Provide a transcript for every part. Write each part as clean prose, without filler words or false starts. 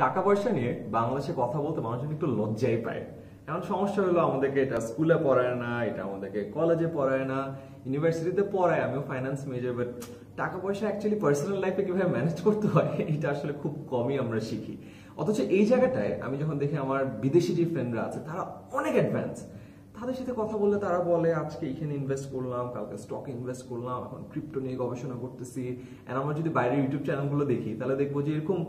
টাকা পয়সা নিয়ে বাংলাদেশে কথা বলতে মানুষজন একটু লজ্জাই পায়। এখন সমস্যা হলো আমাদেরকে এটা স্কুলে পড়ায় না, এটা আমাদেরকে কলেজে পড়ায় না, ইউনিভার্সিটিতে পড়ায়, আমিও ফাইন্যান্স মেজর, বাট টাকা পয়সা অ্যাকচুয়ালি পার্সোনাল লাইফে কিভাবে ম্যানেজ করতে হয় এটা আসলে খুব কমই আমরা শিখি। অথচ এই জায়গাটায় আমি যখন দেখি আমার বিদেশি যে ফ্রেন্ডরা আছে তারা অনেক অ্যাডভান্স, তাদের সাথে কথা বললে তারা বলে আজকে এখানে ইনভেস্ট করলাম, কালকে স্টকে ইনভেস্ট করলাম, এখন ক্রিপ্টো নিয়ে গবেষণা করতেছি। আর আমরা যদি বাইরের ইউটিউব চ্যানেলগুলো দেখি তাহলে দেখবো যে এরকম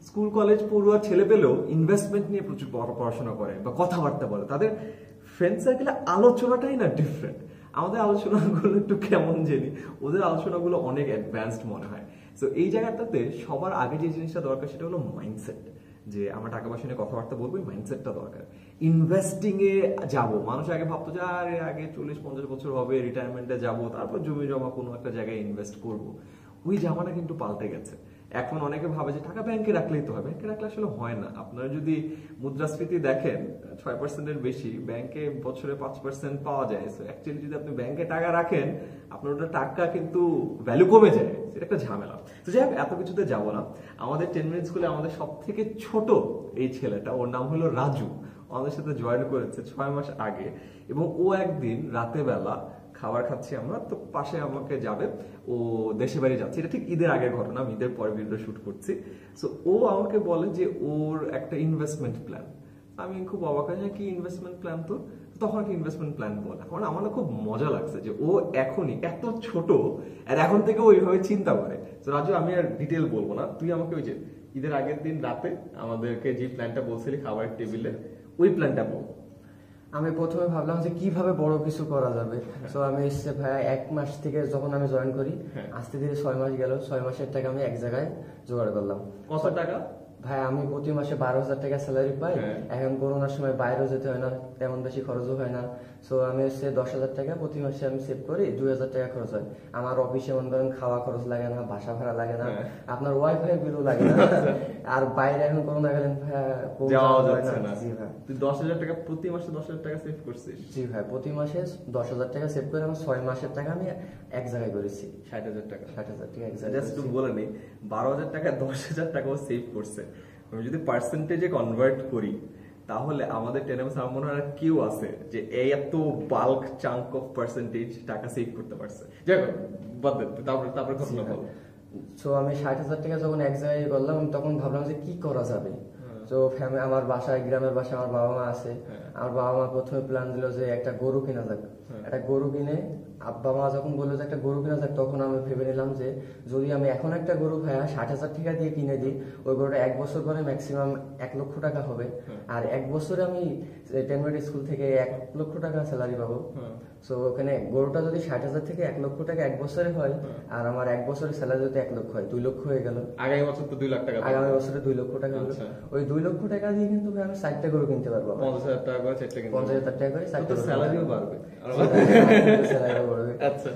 স্কুল কলেজ পড়ুয়া ছেলে পেলেও ইনভেস্টমেন্ট নিয়ে প্রচুর পড়াশোনা করে বা কথাবার্তা বলে। তাদের ফ্রেন্ড সার্কেলে আলোচনাটাই না ডিফারেন্ট। আমাদের আলোচনাগুলো একটু কেমন জানি, ওদের আলোচনাগুলো অনেক অ্যাডভান্সড মনে হয়। সো এই জায়গাটাতে সবার আগে যে জিনিসটা দরকার সেটা হলো মাইন্ডসেট, যে আমরা টাকা পয়সা নিয়ে কথাবার্তা বলবো, মাইন্ডসেটটা দরকার। ইনভেস্টিং এ যাব, মানুষ আগে ভাবতো যে আরে আগে 40-50 বছর হবে রিটায়ারমেন্টে যাব, তারপর জমি জমা কোনো একটা জায়গায় ইনভেস্ট করব। ওই জামানা কিন্তু পাল্টে গেছে। এখন অনেকে ভাবে যে টাকা ব্যাংকে রাখলেই তো হয়, ব্যাংকে রাখলে আসলে হয় না। আপনারা যদি মুদ্রাস্ফীতি দেখেন 6%-এর বেশি, ব্যাংকে বছরে 5% পাওয়া যায়। সো অ্যাকচুয়ালি যদি আপনি ব্যাংকে টাকা রাখেন আপনার ওটা টাকা কিন্তু ভ্যালু কমে যায়, সেটা একটা ঝামেলা। তো যাই হোক, এত কিছুতে যাবো না। আমাদের 10 মিনিট স্কুলে আমাদের সব থেকে ছোট এই ছেলেটা, ওর নাম হলো রাজু, আমাদের সাথে জয়েন করেছে 6 মাস আগে। এবং ও একদিন রাতে বেলা খাবার খাচ্ছি আমরা, তো পাশে আমাকে যাবে, ও দেশে বাড়ি যাচ্ছে, এটা ঠিক ঈদের আগের ঘটনা, আমি ঈদের পরে ভিডিও শুট করছি। সো ও আমাকে বলে যে ওর একটা ইনভেস্টমেন্ট প্ল্যান। আমি খুব অবাক হয়ে যাই, কি ইনভেস্টমেন্ট প্ল্যান? তো তখন একটা ইনভেস্টমেন্ট প্ল্যান বলে, কারণ আমার না খুব মজা লাগছে যে ও এখনই এত ছোট আর এখন থেকে ওইভাবে চিন্তা করে। তো রাজু, আমি আর ডিটেল বলবো না, তুই আমাকে ওই যে ঈদের আগের দিন রাতে আমাদেরকে যে প্ল্যানটা বলছিলি খাবারের টেবিলে, ওই প্ল্যানটা বল। আমি প্রথমে ভাবলাম যে কিভাবে বড় কিছু করা যাবে। তো আমি এসে ভাইয়া 1 মাস থেকে যখন আমি জয়েন করি, আস্তে ধীরে 6 মাস গেল, 6 মাসের টাকা আমি এক জায়গায় জোগাড় করলাম। কত টাকা? ভাই আমি প্রতি মাসে 12,000 টাকা স্যালারি পাই। এখন করোনার সময় বাইরেও যেতে হয় না, তেমন বেশি খরচও হয় না। সো আমি হচ্ছে 10,000 টাকা প্রতি মাসে আমি সেভ করি, 2,000 টাকা খরচ হয়। আমার অফিসে মনে করেন খাওয়া খরচ লাগে না, বাসা ভাড়া লাগে না, আপনার ওয়াইফাই বিলও লাগে না। আর বাইরে এখন করোনা গেলেন যাওয়া যাচ্ছে না। তুই 10,000 টাকা প্রতি মাসে 10,000 টাকা সেভ করছিস? জি ভাই, প্রতি মাসে 10,000 টাকা সেভ করে আমার 6 মাসের টাকা আমি এক জায়গায় করেছি। 60,000 টাকা। 60,000 টাকা এক জায়গায়। জাস্ট তুমি বলে নেই, 12,000 টাকা 10,000 টাকাও সেভ করছে। আমি যদি পার্সেন্টেজে কনভার্ট করি তাহলে আমাদের টেনেমস আমার মনে হয় কেউ আছে যে এই এত বাল্ক চাঙ্ক অফ পার্সেন্টেজ টাকা সেভ করতে পারছে। যাই হোক, বাদ দে, তারপরে ঘটনা বল। সো আমি 60,000 টাকা যখন এক জায়গায় করলাম, আমি তখন ভাবলাম যে কি করা যাবে। তো আমার বাসায়, গ্রামের বাসায় আমার বাবা মা আছে। আমার বাবা মা প্রথমে প্ল্যান দিল যে একটা গরু কেনা যাক। একটা গরু কিনে, আব্বা মা যখন বললো যে একটা গরু কেনা যাক, তখন আমি ভেবে নিলাম যে যদি আমি এখন একটা গরু ভাইয়া 60,000 টাকা দিয়ে কিনে দিই, ওই গরুটা 1 বছর পরে ম্যাক্সিমাম 1 লক্ষ টাকা হবে। আর 1 বছরে আমি 10 মিনিট স্কুল থেকে 1 লক্ষ টাকা স্যালারি পাবো। সো ওখানে গরুটা যদি 60,000 থেকে 1 লক্ষ টাকা 1 বছরে হয়, আর আমার 1 বছরের স্যালারি যদি 1 লক্ষ হয়, 2 লক্ষ হয়ে গেল। আগামী বছর তো 2 লাখ টাকা, আগামী বছরে 2 লক্ষ টাকা হলো। ওই 2 লক্ষ টাকা দিয়ে কিন্তু আমি 4টা গরু কিনতে পারবো। 50,000 টাকা করে 4টা কিনতে, 50,000 টাকা করে 4টা স্যালারিও বাড়বে। স্যালারিও বাড়বে। আচ্ছা,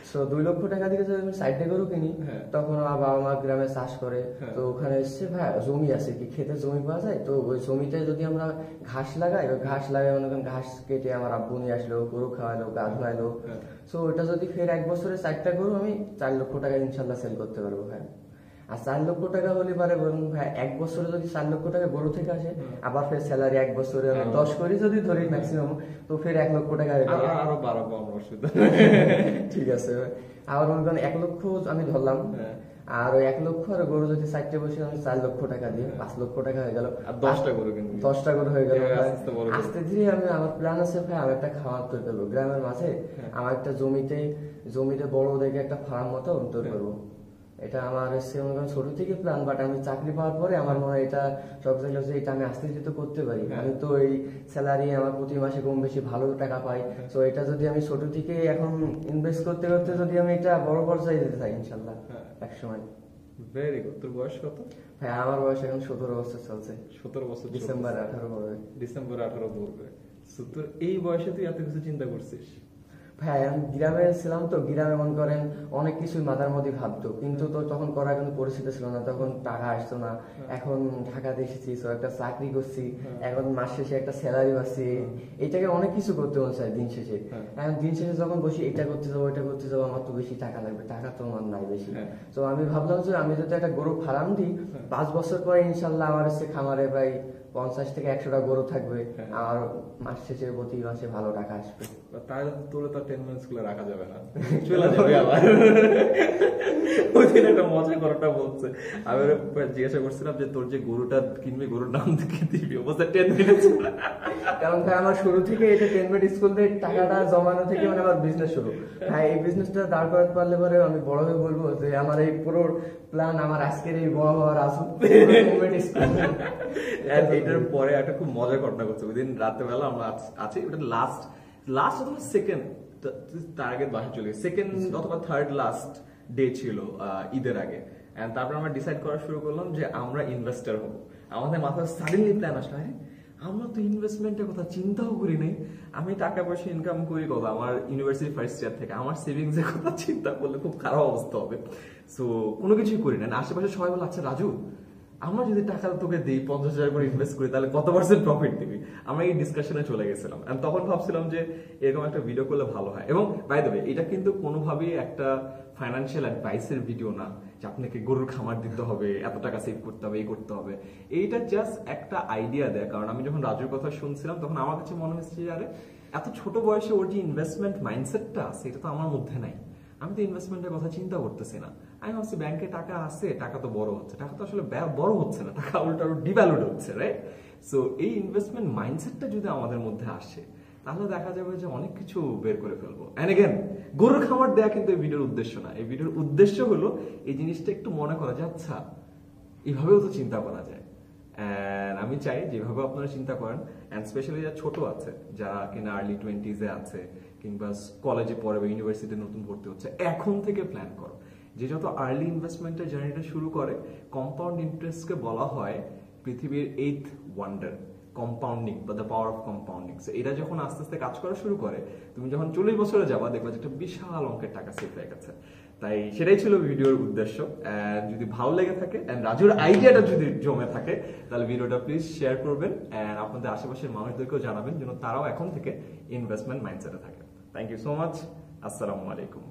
সো 2 লক্ষ টাকা দিয়ে যদি আমি 4টা গরু কিনি, তখন আমার বাবা মা গ্রামে চাষ করে। তো ওখানে এসে ভাই জমি আছে, কি খেতে জমি পাওয়া যায়, তো ওই জমিতে যদি আমরা ঘাস লাগাই, ওই ঘাস লাগাই মনে করেন ঘাস কেটে আমার আব্বু নিয়ে আসলো, গরু খাওয়ালো, গা ধোয়াইলো। সো ওটা যদি ফের 1 বছরে 4টা গরু আমি 4 লক্ষ টাকা ইনশাল্লাহ সেল করতে পারবো ভাই। আর 4 লক্ষ টাকা হলে পারে বলুন ভাই, 1 বছরে যদি 4 লক্ষ টাকা গরু থেকে আসে, আবার ফের স্যালারি 1 বছরে আমি 10 করি যদি ধরি ম্যাক্সিমাম, তো ফের 1 লক্ষ টাকা আরো বাড়াবো আমরা শুধু। ঠিক আছে, আবার মনে করেন 1 লক্ষ আমি ধরলাম, আর ওই 1 লক্ষ আর গরু যদি 4টে বসে আমি 4 লক্ষ টাকা দিই, 5 লক্ষ টাকা হয়ে গেল। আর 10টা গরু কিনবি, 10টা গরু হয়ে গেল। আস্তে ধীরে আমি, আমার প্ল্যান আছে ভাই, আমি একটা খামার তৈরি করবো গ্রামের মাঝে। আমার একটা জমিতে বড় দেখে একটা ফার্ম মতো তৈরি করবো। এটা আমার ছোট থেকে প্ল্যান, বাট আমি চাকরি পাওয়ার পরে আমার মনে হয় এটা সব জায়গায় যে এটা আমি আস্তে ধীরে করতে পারি। আমি তো এই স্যালারি আমার প্রতি মাসে কম বেশি ভালো টাকা পাই। তো এটা যদি আমি ছোট থেকে এখন ইনভেস্ট করতে করতে যদি আমি এটা বড় পর্যায়ে যেতে চাই ইনশাল্লাহ এক সময়। Very good. তোর বয়স কত? ভাই আমার বয়স এখন 17 বছর চলছে। 17 বছর? ডিসেম্বর 18 পড়বে। ডিসেম্বর 18 পড়বে। তোর এই বয়সে তুই এত কিছু চিন্তা করছিস? হ্যাঁ আমি গ্রামে ছিলাম তো, গ্রামে মনে করেন অনেক কিছুই মাথার মধ্যে ভাবতো, কিন্তু তো তখন করার কোনো পরিস্থিতি ছিল না, তখন টাকা আসতো না। এখন ঢাকাতে এসেছি, তো একটা চাকরি করছি, এখন মাস শেষে একটা স্যালারি পাচ্ছি, এটাকে অনেক কিছু করতে মন চায় দিন শেষে। এখন দিন শেষে যখন বসি এটা করতে যাবো ওইটা করতে যাবো, আমার তো বেশি টাকা লাগবে, টাকা তো আমার নাই বেশি। তো আমি ভাবলাম যে আমি যদি একটা গরু ফার্ম দিই, 5 বছর পরে ইনশাল্লাহ আমার হচ্ছে খামারে প্রায় 50 থেকে 100টা গরু থাকবে, আর মাস শেষে প্রতি মাসে ভালো টাকা আসবে। তাহলে তোরে তো 10 মিনিটস গুলো রাখা যাবে না, চলে যাবে আবার। ওই দিন একটা মজা করাটা বলছে, আমি ওরে জিজ্ঞাসা করছিলাম যে তোর যে গরুটা কিনবি গরুর নাম কি দিবি, ও বলছে 10 মিনিটস। কারণ ভাই আমার শুরু থেকে এটা 10 মিনিট স্কুল থেকে টাকাটা জমানো থেকে মানে আমার বিজনেস শুরু। হ্যাঁ এই বিজনেসটা দাঁড় করাতে পারলে পরে আমি বড় হয়ে বলবো যে আমার এই পুরো প্ল্যান আমার আজকের এই বড় হওয়ার আসুন 10 মিনিট স্কুল। এটার পরে একটা খুব মজার ঘটনা করছে, ওই দিন রাতের বেলা আমরা আছি, ওটা লাস্ট অথবা সেকেন্ড, তার আগে বাসা চলে গেছে, সেকেন্ড অথবা থার্ড লাস্ট ডে ছিল ঈদের আগে। এন্ড তারপর আমরা ডিসাইড করা শুরু করলাম যে আমরা ইনভেস্টর হবো। আমাদের মাথায় সাডেনলি প্ল্যান আসলো, আমরা তো ইনভেস্টমেন্টের কথা চিন্তাও করি নাই। আমি টাকা পয়সা ইনকাম করি কত, আমার ইউনিভার্সিটি ফার্স্ট ইয়ার থেকে, আমার সেভিংস এর কথা চিন্তা করলে খুব খারাপ অবস্থা হবে। সো কোনো কিছুই করি না। আশেপাশে সবাই বলে আচ্ছা রাজু, আমরা যদি টাকা তোকে দিই 50,000 করে ইনভেস্ট করি তাহলে কত % প্রফিট দিবি। আমরা এই ডিসকাশনে চলে গেছিলাম। আমি তখন ভাবছিলাম যে এরকম একটা ভিডিও করলে ভালো হয়। এবং বাই দ্য ওয়ে এটা কিন্তু কোনোভাবেই একটা ফাইন্যান্সিয়াল অ্যাডভাইসের ভিডিও না যে আপনাকে গরুর খামার দিতে হবে, এত টাকা সেভ করতে হবে, এই করতে হবে। এইটা জাস্ট একটা আইডিয়া দেয়। কারণ আমি যখন রাজুর কথা শুনছিলাম তখন আমার কাছে মনে হচ্ছে যে আরে এত ছোট বয়সে ওর যে ইনভেস্টমেন্ট মাইন্ডসেটটা আছে এটা তো আমার মধ্যে নাই। আমি তো ইনভেস্টমেন্টের কথা চিন্তা করতেছি না। আমি ভাবছি ব্যাংকে টাকা আছে, টাকা তো বড় হচ্ছে, টাকা তো আসলে বড় হচ্ছে না, টাকা উল্টা ডিভ্যালুড হচ্ছে, রাইট? সো এই ইনভেস্টমেন্ট মাইন্ডসেটটা যদি আমাদের মধ্যে আসে তাহলে দেখা যাবে যে অনেক কিছু বের করে ফেলবো। এন্ড এগেন গরুর খামার দেয়া কিন্তু এই ভিডিওর উদ্দেশ্য না। এই ভিডিওর উদ্দেশ্য হলো এই জিনিসটা একটু মনে করা যে আচ্ছা এইভাবেও তো চিন্তা করা যায়। আমি চাই যেভাবে আপনারা চিন্তা করেন, এন্ড স্পেশালি যারা ছোট আছে, যারা কিনা আর্লি 20s-এ আছে কিংবা কলেজে পড়ে বা ইউনিভার্সিটি নতুন ভর্তি হচ্ছে, এখন থেকে প্ল্যান করো। যে যত আর্লি ইনভেস্টমেন্টের জার্নিটা শুরু করে, কম্পাউন্ড ইন্টারেস্টকে বলা হয় পৃথিবীর 8th ওয়ান্ডার, কম্পাউন্ডিং বা দ্য পাওয়ার অফ কম্পাউন্ডিং। এটা যখন আস্তে আস্তে কাজ করা শুরু করে, তুমি যখন 40 বছরে যাবা দেখবা যে একটা বিশাল অঙ্কের টাকা সেভ হয়ে গেছে। তাই সেটাই ছিল ভিডিওর উদ্দেশ্য। যদি ভালো লেগে থাকে এন্ড রাজুর আইডিয়াটা যদি জমে থাকে তাহলে ভিডিওটা প্লিজ শেয়ার করবেন এন্ড আপনাদের আশেপাশের মানুষদেরকেও জানাবেন যেন তারাও এখন থেকে ইনভেস্টমেন্ট মাইন্ডসেটে থাকে। Thank you so much. আসসালামু আলাইকুম।